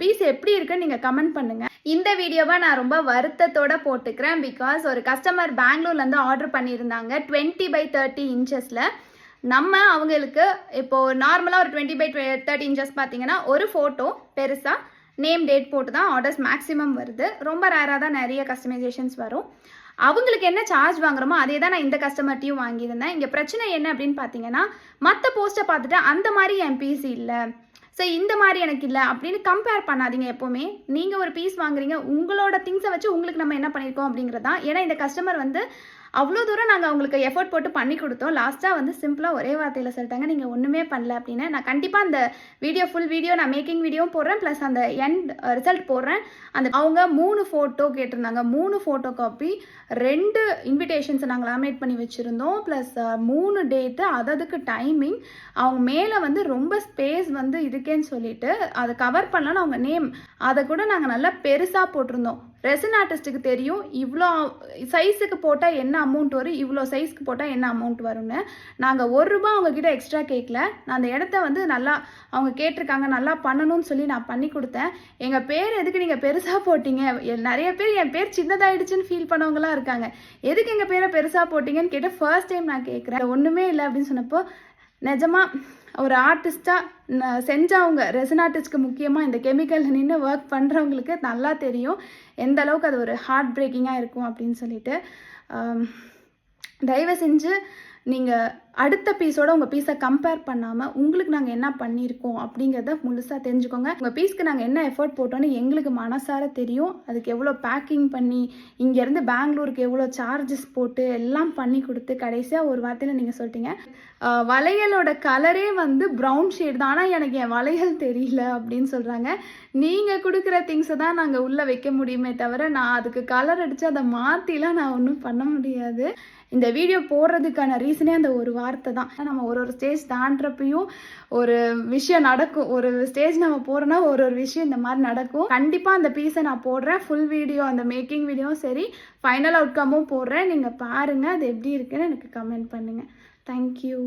Piece எப்படி இருக்குன்னு நீங்கள் கமெண்ட் பண்ணுங்கள். இந்த வீடியோவை நான் ரொம்ப வருத்தத்தோடு போட்டுக்கிறேன். பிகாஸ் ஒரு கஸ்டமர் பெங்களூர்லேருந்து ஆர்டர் பண்ணியிருந்தாங்க 20x30 இன்ச்சஸில். நம்ம அவங்களுக்கு இப்போது நார்மலாக ஒரு 20x30 இன்ச்சஸ் பார்த்தீங்கன்னா ஒரு ஃபோட்டோ பெருசாக நேம் டேட் போட்டு தான் ஆர்டர்ஸ் மேக்ஸிமம் வருது. ரொம்ப ரேராக தான் நிறைய கஸ்டமைசேஷன்ஸ் வரும். அவங்களுக்கு என்ன சார்ஜ் வாங்குறோமோ அதே தான் நான் இந்த கஸ்டமர்ட்டையும் வாங்கியிருந்தேன். இங்கே பிரச்சனை என்ன அப்படின்னு பார்த்தீங்கன்னா, மற்ற போஸ்ட்டை பார்த்துட்டு அந்த மாதிரி என் பீஸ் இல்லை, ஸோ இந்த மாதிரி எனக்கு இல்லை அப்படின்னு கம்பேர் பண்ணாதீங்க. எப்போவுமே நீங்கள் ஒரு பீஸ் வாங்குறீங்க, உங்களோட திங்ஸை வச்சு உங்களுக்கு நம்ம என்ன பண்ணியிருக்கோம் அப்படிங்கிறது தான். ஏன்னா இந்த கஸ்டமர் வந்து அவ்வளோ தூரம் நாங்கள் அவங்களுக்கு எஃபோர்ட் போட்டு பண்ணி கொடுத்தோம். லாஸ்ட்டாக வந்து சிம்பிளாக ஒரே வார்த்தையில் சொல்லிட்டாங்க, நீங்கள் ஒன்றுமே பண்ணல அப்படின்னு. நான் கண்டிப்பாக அந்த வீடியோ ஃபுல் வீடியோ நான் மேக்கிங் வீடியோவும் போடுறேன், ப்ளஸ் அந்த எண்ட் ரிசல்ட் போடுறேன். அந்த அவங்க 3 ஃபோட்டோ கேட்டிருந்தாங்க. 3 ஃபோட்டோ காப்பி, 2 இன்விடேஷன்ஸை நாங்கள் லேமினேட் பண்ணி வச்சுருந்தோம், ப்ளஸ் 3 டேட்டு, அதுக்கு டைமிங். அவங்க மேலே வந்து ரொம்ப ஸ்பேஸ் வந்து இருக்கேன்னு சொல்லிட்டு அதை கவர் பண்ணலான்னு அவங்க நேம் அதை கூட நாங்கள் நல்லா பெருசாக போட்டிருந்தோம். ரெசின் ஆர்டிஸ்ட்டுக்கு தெரியும் இவ்வளோ சைஸுக்கு போட்டால் என்ன அமௌண்ட் வரும், இவ்வளோ சைஸ்க்கு போட்டால் என்ன அமௌண்ட் வரும்னு. நாங்கள் ₹1 அவங்கக்கிட்ட எக்ஸ்ட்ரா கேட்கல. நான் அந்த இடத்த வந்து நல்லா அவங்க கேட்டிருக்காங்க, நல்லா பண்ணணும்னு சொல்லி நான் பண்ணி கொடுத்தேன். எங்கள் பேர் எதுக்கு நீங்கள் பெருசாக போட்டிங்க, நிறைய பேர் என் பேர் சின்னதாகிடுச்சுன்னு ஃபீல் பண்ணவங்களாம் இருக்காங்க. எதுக்கு எங்கள் பேரை பெருசாக போட்டிங்கன்னு கேட்டு ஃபர்ஸ்ட் டைம் நான் கேட்குறேன். ஒன்றுமே இல்லை அப்படின்னு சொன்னப்போ, நிஜமாக ஒரு ஆர்டிஸ்ட்டாக செஞ்சவங்க, ரெசின் ஆர்டிஸ்ட்க்கு முக்கியமாக இந்த கெமிக்கல் நின்று ஒர்க் பண்ணுறவங்களுக்கு நல்லா தெரியும் எந்த அளவுக்கு அது ஒரு ஹார்ட் பிரேக்கிங்காக இருக்கும் அப்படின்னு சொல்லிட்டு. தயவு செஞ்சு நீங்கள் அடுத்த பீஸோட உங்கள் பீஸை கம்பேர் பண்ணாமல் உங்களுக்கு நாங்கள் என்ன பண்ணியிருக்கோம் அப்படிங்கிறத முழுசாக தெரிஞ்சுக்கோங்க. உங்கள் பீஸ்க்கு நாங்கள் என்ன எஃபர்ட் போட்டோன்னு எங்களுக்கு மனசார தெரியும். அதுக்கு எவ்வளோ பேக்கிங் பண்ணி, இங்கேருந்து பெங்களூருக்கு எவ்வளோ சார்ஜஸ் போட்டு எல்லாம் பண்ணி கொடுத்து கடைசியாக ஒரு வார்த்தையில் நீங்கள் சொல்லிட்டீங்க வளையலோட கலரே வந்து ப்ரௌன் ஷேட் தான், ஆனால் எனக்கு என் வளையல் தெரியல அப்படின்னு சொல்கிறாங்க. நீங்கள் கொடுக்குற திங்ஸை தான் நாங்கள் உள்ளே வைக்க முடியுமே தவிர நான் அதுக்கு கலர் அடித்து அதை மாற்றிலாம் நான் ஒன்றும் பண்ண முடியாது. இந்த வீடியோ போடுறதுக்கான ரீசனே அந்த ஒரு வார்த்தை தான். நம்ம ஒரு ஸ்டேஜ் தாண்டுறப்பையும் ஒரு விஷயம் நடக்கும். ஒரு ஸ்டேஜ் நம்ம போகிறோன்னா ஒரு விஷயம் இந்த மாதிரி நடக்கும். கண்டிப்பாக அந்த பீஸை நான் போடுறேன். ஃபுல் வீடியோ, அந்த மேக்கிங் வீடியோவும் சரி, ஃபைனல் அவுட்கமும் போடுறேன். நீங்கள் பாருங்கள் அது எப்படி இருக்குன்னு எனக்கு கமெண்ட் பண்ணுங்கள். தேங்க்யூ.